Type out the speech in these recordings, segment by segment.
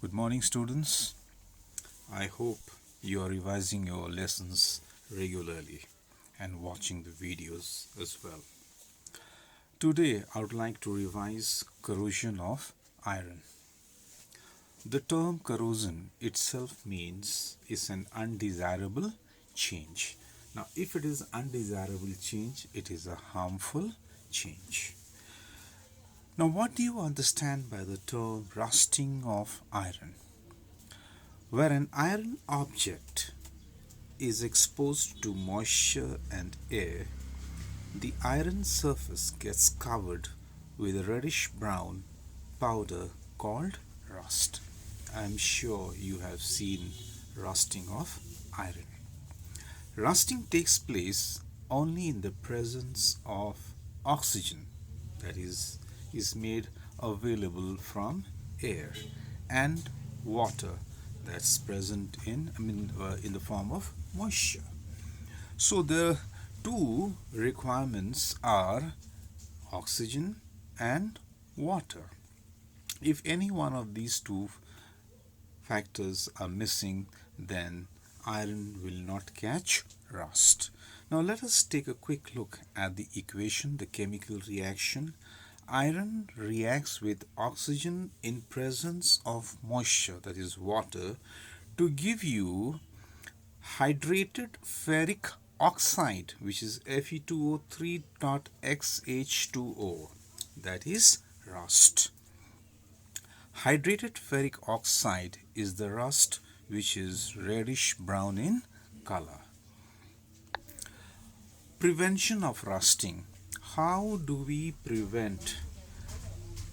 Good morning, students. I hope you are revising your lessons regularly and watching the videos as well. Today, I would like to revise corrosion of iron. The term corrosion itself means is an undesirable change. Now, if it is undesirable change, it is a harmful change. Now, what do you understand by the term rusting of iron? Where an iron object is exposed to moisture and air, the iron surface gets covered with a reddish brown powder called rust. I am sure you have seen rusting of iron. Rusting takes place only in the presence of oxygen, that is made available from air, and water, that's present in the form of moisture. So the two requirements are oxygen and water. If any one of these two factors are missing, then iron will not catch rust. Now let us take a quick look at the equation, the chemical reaction. Iron reacts with oxygen in presence of moisture, that is water, to give you hydrated ferric oxide, which is Fe2O3.XH2O, that is rust. Hydrated ferric oxide is the rust, which is reddish brown in color. Prevention of rusting. How do we prevent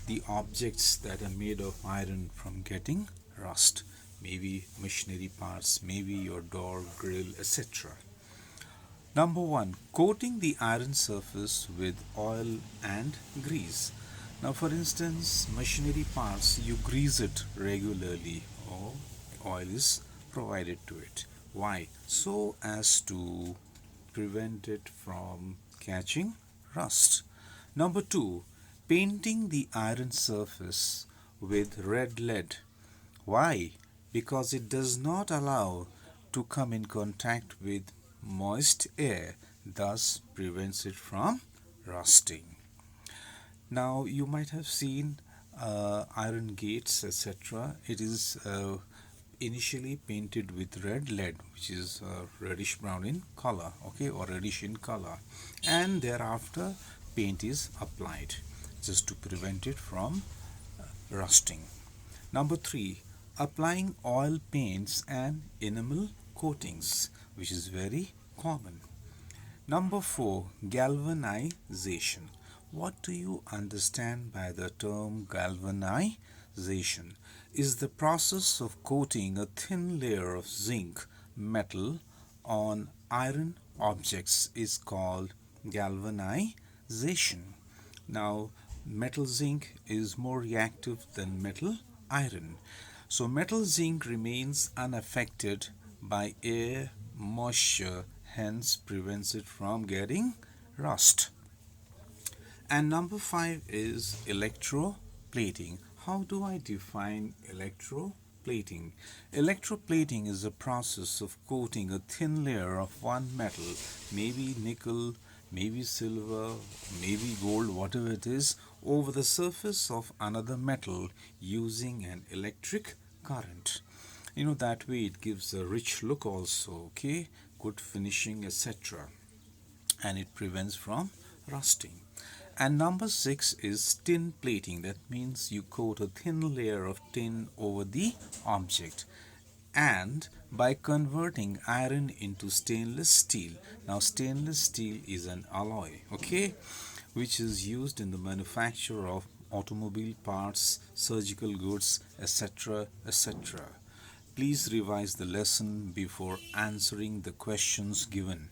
the objects that are made of iron from getting rust? Maybe machinery parts, maybe your door, grill, etc. Number one, coating the iron surface with oil and grease. Now, for instance, machinery parts, you grease it regularly or oil is provided to it. Why? So as to prevent it from catching rust. Number two, painting the iron surface with red lead. Why? Because it does not allow to come in contact with moist air, thus prevents it from rusting. Now you might have seen iron gates, etc. It is initially painted with red lead, which is reddish brown in color, okay, or reddish in color, and thereafter paint is applied just to prevent it from rusting. Number three, applying oil paints and enamel coatings, which is very common. Number four, galvanization. What do you understand by the term galvanization? Is the process of coating a thin layer of zinc metal on iron objects is called galvanization. Now, metal zinc is more reactive than metal iron. So metal zinc remains unaffected by air, moisture, hence prevents it from getting rust. And number five is electroplating. How do I define electroplating? Electroplating is a process of coating a thin layer of one metal, maybe nickel, maybe silver, maybe gold, whatever it is, over the surface of another metal using an electric current. That way it gives a rich look also, okay, good finishing, etc. And it prevents from rusting. And number six is tin plating. That means you coat a thin layer of tin over the object, and by converting iron into stainless steel. Now stainless steel is an alloy, okay, which is used in the manufacture of automobile parts, surgical goods, etc., etc. Please revise the lesson before answering the questions given.